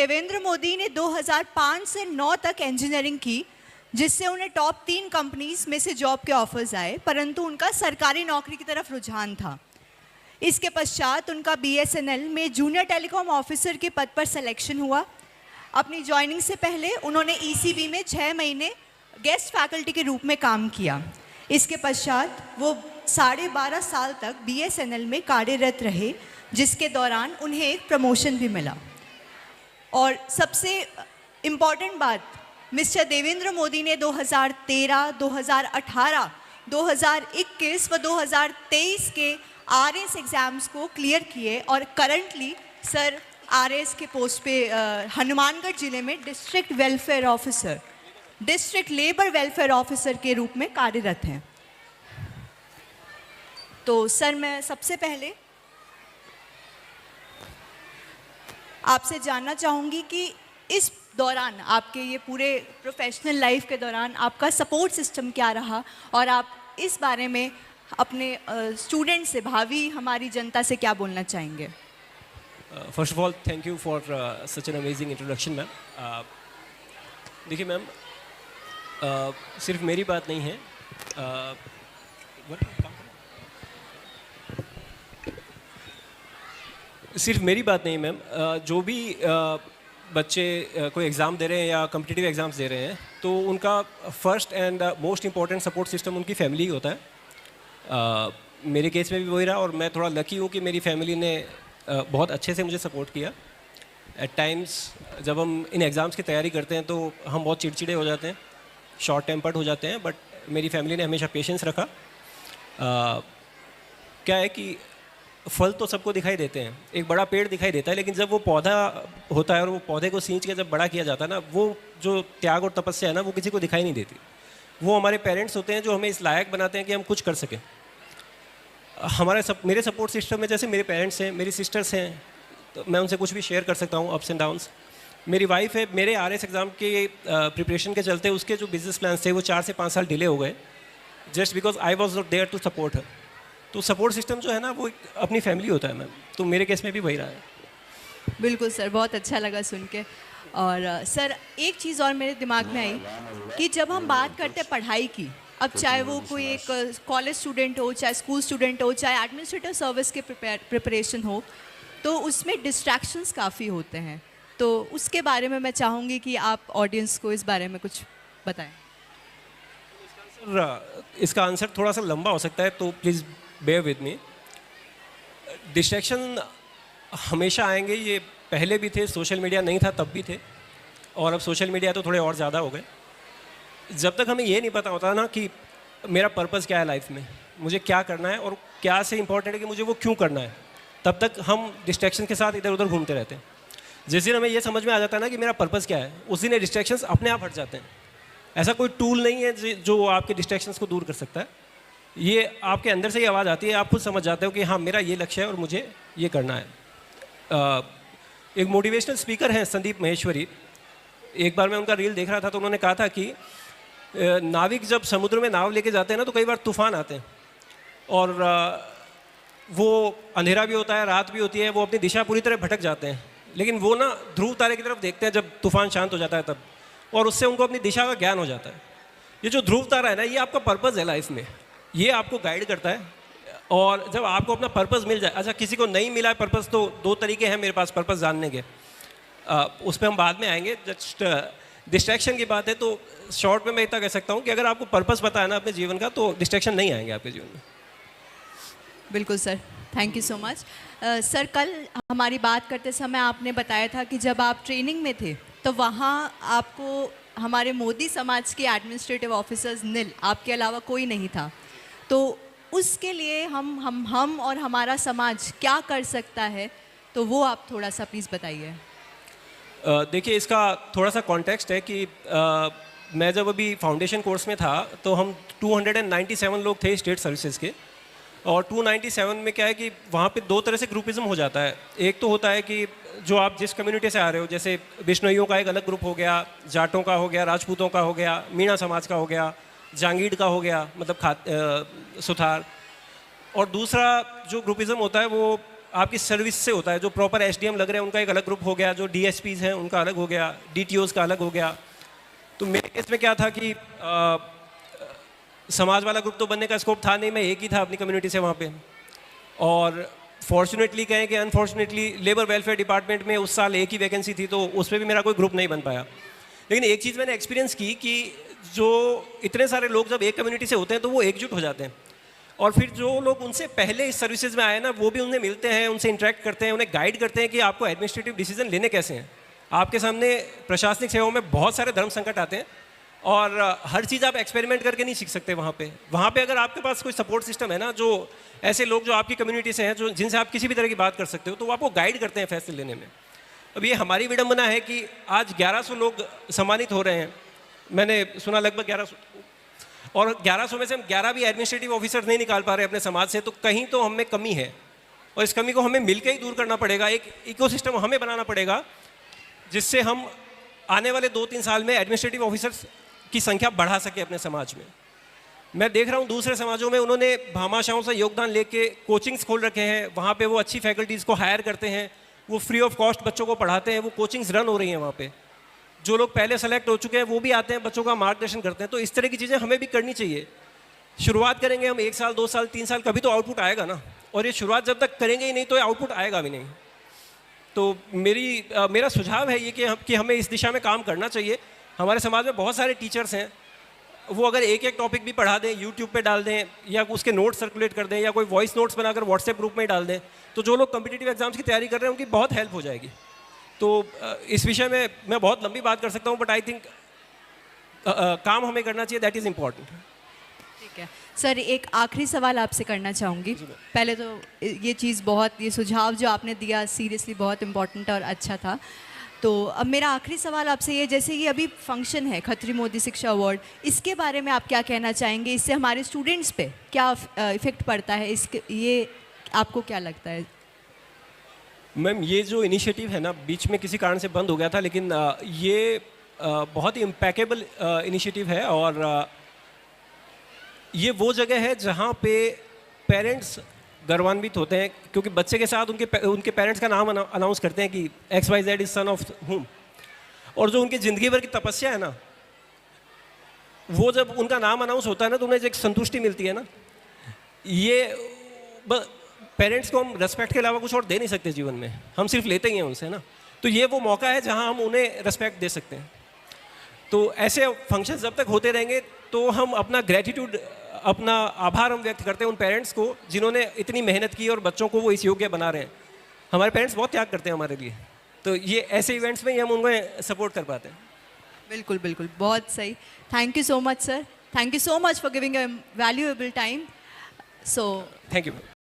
देवेंद्र मोदी ने 2005 से 9 तक इंजीनियरिंग की, जिससे उन्हें टॉप 3 कंपनीज में से जॉब के ऑफर्स आए, परंतु उनका सरकारी नौकरी की तरफ रुझान था। इसके पश्चात उनका BSNL में जूनियर टेलीकॉम ऑफिसर के पद पर सिलेक्शन हुआ। अपनी ज्वाइनिंग से पहले उन्होंने ECB में 6 महीने गेस्ट फैकल्टी के रूप में काम किया। इसके पश्चात वो 12.5 साल तक BSNL में कार्यरत रहे, जिसके दौरान उन्हें एक प्रमोशन भी मिला। और सबसे इम्पॉर्टेंट बात, मिस्टर देवेंद्र मोदी ने 2013, 2018, 2021 व 2023 के RS एग्ज़ाम्स को क्लियर किए और करंटली सर RS के पोस्ट पे हनुमानगढ़ ज़िले में डिस्ट्रिक्ट लेबर वेलफेयर ऑफिसर के रूप में कार्यरत हैं। तो सर, मैं सबसे पहले आपसे जानना चाहूँगी कि इस दौरान, आपके ये पूरे प्रोफेशनल लाइफ के दौरान, आपका सपोर्ट सिस्टम क्या रहा और आप इस बारे में अपने स्टूडेंट से, भावी हमारी जनता से क्या बोलना चाहेंगे? First of all thank you for such an amazing introduction ma'am. देखिए मैम, सिर्फ मेरी बात नहीं है, सिर्फ मेरी बात नहीं मैम, जो भी बच्चे कोई एग्ज़ाम दे रहे हैं या कम्पिटिटिव एग्ज़ाम्स दे रहे हैं, तो उनका first and most important support system उनकी फैमिली ही होता है। मेरे केस में भी वही रहा और मैं थोड़ा लकी हूँ कि मेरी फैमिली ने बहुत अच्छे से मुझे सपोर्ट किया। एट टाइम्स जब हम इन एग्ज़ाम्स की तैयारी करते हैं तो हम बहुत चिड़चिड़े हो जाते हैं, शॉर्ट टेम्पर्ड हो जाते हैं, बट मेरी फैमिली ने हमेशा पेशेंस रखा। क्या है कि फल तो सबको दिखाई देते हैं, एक बड़ा पेड़ दिखाई देता है, लेकिन जब वो पौधा होता है और वो पौधे को सींच के जब बड़ा किया जाता है ना, वो जो त्याग और तपस्या है ना, वो किसी को दिखाई नहीं देती। वो हमारे पेरेंट्स होते हैं जो हमें इस लायक बनाते हैं कि हम कुछ कर सकें। मेरे सपोर्ट सिस्टम में जैसे मेरे पेरेंट्स हैं, मेरी सिस्टर्स हैं, तो मैं उनसे कुछ भी शेयर कर सकता हूँ, अप्स एंड डाउन्स। मेरी वाइफ है, मेरे RS एग्ज़ाम के प्रिपरेशन के चलते उसके जो बिजनेस प्लान्स थे वो 4 से 5 साल डिले हो गए, just because I was not there to support her. तो सपोर्ट सिस्टम जो है ना, वो अपनी फैमिली होता है मैम, तो मेरे केस में भी वही रहा है। बिल्कुल सर, बहुत अच्छा लगा सुन के। और सर, एक चीज़ और मेरे दिमाग में आई कि जब हम बात करते हैं पढ़ाई की, अब चाहे वो कोई एक कॉलेज स्टूडेंट हो, चाहे स्कूल स्टूडेंट हो, चाहे एडमिनिस्ट्रेटिव सर्विस के प्रिपरेशन हो, तो उसमें डिस्ट्रैक्शंस काफ़ी होते हैं। तो उसके बारे में मैं चाहूँगी कि आप ऑडियंस को इस बारे में कुछ बताएं। इसका आंसर थोड़ा सा लंबा हो सकता है, तो please bear with me. Distraction हमेशा आएंगे, ये पहले भी थे, सोशल मीडिया नहीं था तब भी थे, और अब सोशल मीडिया तो थोड़े और ज़्यादा हो गए। जब तक हमें ये नहीं पता होता ना कि मेरा पर्पस क्या है लाइफ में, मुझे क्या करना है और क्या से इम्पोर्टेंट है कि मुझे वो क्यों करना है, तब तक हम डिस्ट्रैक्शन के साथ इधर उधर घूमते रहते हैं। जिस दिन हमें ये समझ में आ जाता है ना कि मेरा पर्पस क्या है, उस दिन ये डिस्ट्रैक्शंस अपने आप हट जाते हैं। ऐसा कोई टूल नहीं है जो आपके डिस्ट्रैक्शंस को दूर कर सकता है। ये आपके अंदर से ही आवाज़ आती है, आप खुद समझ जाते हो कि हाँ, मेरा ये लक्ष्य है और मुझे ये करना है। एक मोटिवेशनल स्पीकर हैं संदीप माहेश्वरी, एक बार मैं उनका रील देख रहा था तो उन्होंने कहा था कि नाविक जब समुद्र में नाव लेके जाते हैं ना, तो कई बार तूफान आते हैं और वो अंधेरा भी होता है, रात भी होती है, वो अपनी दिशा पूरी तरह भटक जाते हैं, लेकिन वो ना ध्रुव तारे की तरफ देखते हैं जब तूफान शांत हो जाता है तब, और उससे उनको अपनी दिशा का ज्ञान हो जाता है। ये जो ध्रुव तारा है ना, ये आपका पर्पस है लाइफ में, ये आपको गाइड करता है। और जब आपको अपना पर्पस मिल जाए, अच्छा किसी को नहीं मिला है पर्पस, तो 2 तरीके हैं मेरे पास पर्पस जानने के, उस पर हम बाद में आएंगे। जस्ट डिस्ट्रैक्शन की बात है तो शॉर्ट में मैं इतना कह सकता हूँ कि अगर आपको पर्पस पता है ना अपने जीवन का, तो डिस्ट्रैक्शन नहीं आएंगे आपके जीवन में। बिल्कुल sir, thank you so much. Sir, कल हमारी बात करते समय आपने बताया था कि जब आप ट्रेनिंग में थे तो वहाँ आपको हमारे मोदी समाज के एडमिनिस्ट्रेटिव ऑफिसर्स नील, आपके अलावा कोई नहीं था, तो उसके लिए हम और हमारा समाज क्या कर सकता है, तो वो आप थोड़ा सा प्लीज़ बताइए। देखिए, इसका थोड़ा सा कॉन्टेक्स्ट है कि मैं जब अभी फाउंडेशन कोर्स में था तो हम 297 लोग थे स्टेट सर्विसेज के, और 297 में क्या है कि वहाँ पे 2 तरह से ग्रुपिज्म हो जाता है। एक तो होता है कि जो आप जिस कम्युनिटी से आ रहे हो, जैसे बिश्नोइयों का एक अलग ग्रुप हो गया, जाटों का हो गया, राजपूतों का हो गया, मीणा समाज का हो गया, जांगीड़ का हो गया, मतलब सुथार। और दूसरा जो ग्रुपिज्म होता है वो आपकी सर्विस से होता है। जो प्रॉपर एसडीएम लग रहे हैं उनका एक अलग ग्रुप हो गया, जो डीएसपीज हैं उनका अलग हो गया, डीटीओज का अलग हो गया। तो मेरे केस में क्या था कि समाज वाला ग्रुप तो बनने का स्कोप था नहीं, मैं एक ही था अपनी कम्युनिटी से वहाँ पे। और फॉर्चुनेटली कहें कि अनफॉर्चुनेटली लेबर वेलफेयर डिपार्टमेंट में उस साल एक ही वैकेंसी थी, तो उस पर भी मेरा कोई ग्रुप नहीं बन पाया। लेकिन एक चीज़ मैंने एक्सपीरियंस की कि जो इतने सारे लोग जब एक कम्युनिटी से होते हैं तो वो एकजुट हो जाते हैं, और फिर जो लोग उनसे पहले इस सर्विसेज में आए ना, वो भी उन्हें मिलते हैं, उनसे इंटरेक्ट करते हैं, उन्हें गाइड करते हैं कि आपको एडमिनिस्ट्रेटिव डिसीजन लेने कैसे हैं। आपके सामने प्रशासनिक सेवाओं में बहुत सारे धर्म संकट आते हैं, और हर चीज़ आप एक्सपेरिमेंट करके नहीं सीख सकते वहाँ पे अगर आपके पास कोई सपोर्ट सिस्टम है ना, जो ऐसे लोग जो आपकी कम्युनिटी से हैं, जो जिनसे आप किसी भी तरह की बात कर सकते हो, तो वो आपको गाइड करते हैं फैसले लेने में। अब ये हमारी विडंबना है कि आज 1100 लोग सम्मानित हो रहे हैं, मैंने सुना लगभग 1100, और 1100 में से हम 11 भी एडमिनिस्ट्रेटिव ऑफिसर नहीं निकाल पा रहे अपने समाज से, तो कहीं तो हमें कमी है, और इस कमी को हमें मिलकर ही दूर करना पड़ेगा। एक इकोसिस्टम हमें बनाना पड़ेगा जिससे हम आने वाले 2-3 साल में एडमिनिस्ट्रेटिव ऑफिसर्स की संख्या बढ़ा सके अपने समाज में। मैं देख रहा हूँ दूसरे समाजों में उन्होंने भामाशाहों से योगदान लेके कोचिंग्स खोल रखे हैं, वहाँ पे वो अच्छी फैकल्टीज़ को हायर करते हैं, वो फ्री ऑफ कॉस्ट बच्चों को पढ़ाते हैं, वो कोचिंग्स रन हो रही हैं वहाँ पे। जो लोग पहले सेलेक्ट हो चुके हैं वो भी आते हैं, बच्चों का मार्गदर्शन करते हैं। तो इस तरह की चीज़ें हमें भी करनी चाहिए। शुरुआत करेंगे हम 1 साल, 2 साल, 3 साल, कभी तो आउटपुट आएगा ना, और ये शुरुआत जब तक करेंगे ही नहीं तो आउटपुट आएगा भी नहीं। तो मेरा सुझाव है ये कि हमें इस दिशा में काम करना चाहिए। हमारे समाज में बहुत सारे टीचर्स हैं, वो अगर एक एक टॉपिक भी पढ़ा दें, यूट्यूब पे डाल दें, या उसके नोट्स सर्कुलेट कर दें, या कोई वॉइस नोट्स बनाकर व्हाट्सएप ग्रुप में डाल दें, तो जो लोग कॉम्पिटिटिव एग्जाम्स की तैयारी कर रहे हैं उनकी बहुत हेल्प हो जाएगी। तो इस विषय में मैं बहुत लंबी बात कर सकता हूँ, बट आई थिंक काम हमें करना चाहिए, दैट इज़ इम्पॉर्टेंट। ठीक है सर, एक आखिरी सवाल आपसे करना चाहूँगी। पहले तो ये सुझाव जो आपने दिया सीरियसली बहुत इम्पोर्टेंट और अच्छा था। तो अब मेरा आखिरी सवाल आपसे ये, जैसे ये अभी फंक्शन है खत्री मोदी शिक्षा अवार्ड, इसके बारे में आप क्या कहना चाहेंगे? इससे हमारे स्टूडेंट्स पे क्या इफ़ेक्ट पड़ता है, ये आपको क्या लगता है? मैम, ये जो इनिशिएटिव है ना, बीच में किसी कारण से बंद हो गया था, लेकिन ये बहुत ही इम्पैकेबल इनिशिएटिव है, और ये वो जगह है जहाँ पे पेरेंट्स गर्वान्वित होते हैं, क्योंकि बच्चे के साथ उनके पेरेंट्स का नाम अनाउंस करते हैं कि XYZ इज सन ऑफ हुम, और जो उनकी ज़िंदगी भर की तपस्या है ना, वो जब उनका नाम अनाउंस होता है ना, तो उन्हें एक संतुष्टि मिलती है ना। ये पेरेंट्स को हम रेस्पेक्ट के अलावा कुछ और दे नहीं सकते जीवन में, हम सिर्फ लेते ही हैं उनसे ना। तो ये वो मौका है जहाँ हम उन्हें रेस्पेक्ट दे सकते हैं। तो ऐसे फंक्शन जब तक होते रहेंगे तो हम अपना ग्रेटिट्यूड, अपना आभार हम व्यक्त करते हैं उन पेरेंट्स को जिन्होंने इतनी मेहनत की और बच्चों को वो इस योग्य बना रहे हैं। हमारे पेरेंट्स बहुत त्याग करते हैं हमारे लिए, तो ये ऐसे इवेंट्स में ही हम उनको सपोर्ट कर पाते हैं। बिल्कुल बिल्कुल, बहुत सही। Thank you so much sir, thank you so much for giving a valuable time. So thank you.